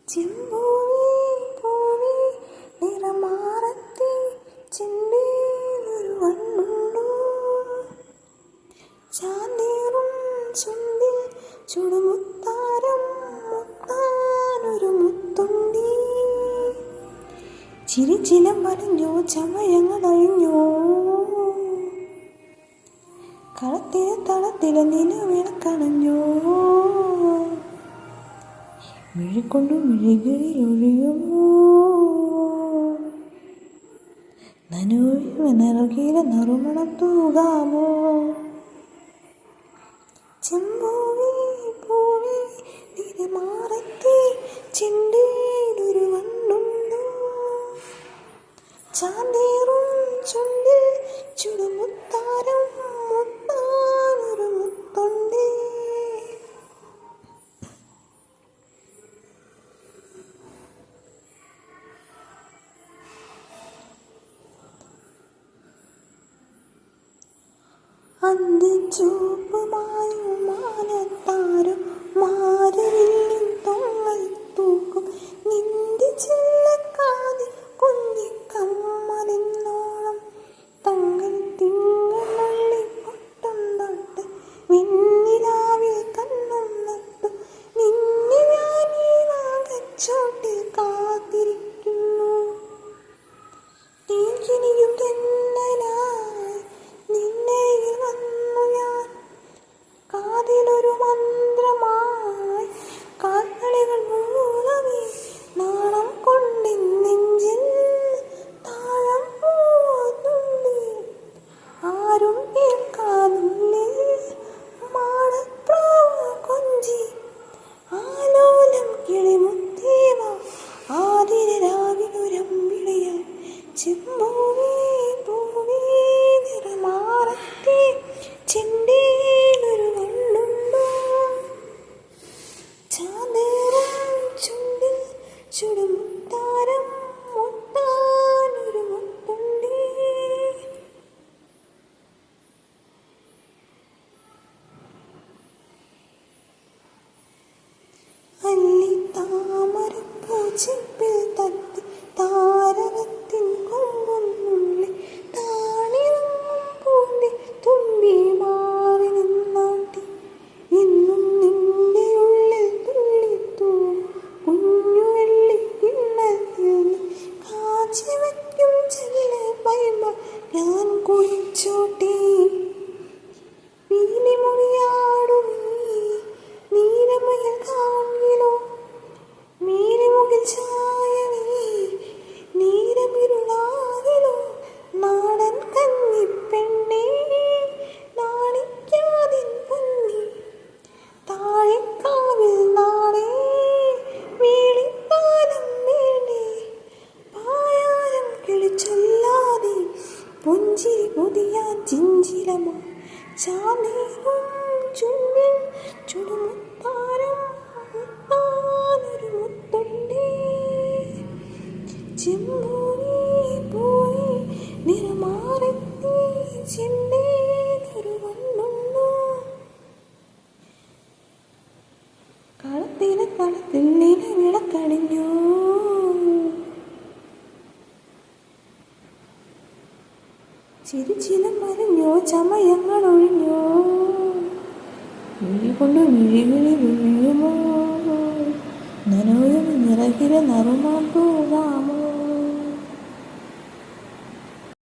ചെമ്പൂവി പൂവി നിറമാറത്തി ചെണ്ടീനൊരു വണ്ണുണ്ടു ചാന്തീറും ചുണ്ടിൽ ചുടുമുത്താരം മുത്താനൊരു മുത്തുണ്ടി ചിരിച്ചിലം പറഞ്ഞോ ചമയങ്ങളഴിഞ്ഞോ കളത്തിലെ തളത്തിലെ നിലവിളക്കണഞ്ഞോ മിഴിക്കൊണ്ടു മിഴികളിൽ ഒഴിയുമോ നനുകിലെ നറുമണം തൂകാമോ ചെമ്പൂവി പൂവി നിറമാറത്തി ചെണ്ടീനൊരു വണ്ണുണ്ടോ ചാന്തീറും ചുണ്ടിൽ ചുടുമുത്താരം മുത്താനൊരു മുത്തുണ്ടേ. അന്ത് ചൂപ്പുമായും മാനത്താരും മാരവില്ലിൻ തൊങ്ങൽ തൂക്കും നിന്റെ ചില്ലക്കാതിൽ കുഞ്ഞിക്കമ്മലിന്നോളം തങ്ങൾ തിങ്ങുള്ളി പൊട്ടും തൊട്ട് വെണ്ണിലാവിൽ കണ്ണും നട്ടു നിന്നെ ഞാൻ ഈ നാഗച്ചോട്ടിൽ കാത്തിരിക്കുന്നു തീർക്കിനിയും തെന്നലായി നിന്നരികിൽ വന്നു ഞാൻ കാതിലൊരു മന്ത്രമായി കാൽക്കളികൾ മൂളവേ നാണം കൊണ്ടിൻ നെഞ്ചിൽ താഴം പോന്നുള്ളി ആരും കേൾക്കാനുള്ളിൽ മാടപ്രാവ് കൊഞ്ചി ആലോലം കിളിമുത്തേവ ആതിര രാവിലൊരമ്പിളിയാൽ ചെമ്പൂവി പൂവി നിറമാറത്തി ചെണ്ടീനൊരു വണ്ണുണ്ടോ ചാന്തീറും ചുണ്ടിൽ ചുടുമുത്താരം മുത്താനൊരു മുത്തുണ്ടി. അല്ലിത്താമരപ്പൂ ചെപ്പിൽ തത്തി താരകത്തിൻ കൊമ്പൊന്നുള്ളി താണിറങ്ങും പൂണ്ടി തുമ്പി മാറി നിന്നാട്ടി ഇന്നും നിന്റെ ഉള്ളിൽ തുള്ളിത്തൂ കുഞ്ഞു വെള്ളിക്കിണ്ണത്തിൽ നീ കാച്ചി വയ്ക്കും ചെല്ല പൈമ ഞാൻ കുളിച്ചോട്ടി പീലിമൊഴിയാടു നീ നീലമയിൽ കാണിലോ മീലിമുകിൽ ചായണി നീലമിരുളാകിലോ നാടൻ കന്നിപ്പെണ്ണേ നാണിക്കാതിൻ പൊന്നി താഴെക്കാവിൽ നാളെ വീളിത്താനം വേണ്ടേ പായാരം കിളിച്ചൊല്ലാതെ പുഞ്ചിരി പുതിയാൻ ചിഞ്ചിലമോ ചാന്തീറും ചുണ്ടിൽ ചുടുമുത്താരം മുത്താനൊരു മുത്തുണ്ടേ ചെമ്പൂവി പൂവി നിറമാറത്തി ചെണ്ടീനൊരു വണ്ണുണ്ടോ കളത്തിലെ കളത്തിൽ നിലവിളക്കണിഞ്ഞോ ചിരിച്ചിലം മറിഞ്ഞോ ചമയങ്ങളൊഴിഞ്ഞോ മിഴികൊണ്ട് മിഴികളിൽ ഒഴിയുമോ നനോയും നിറകിലെ നറുമാൻ പോകാമോ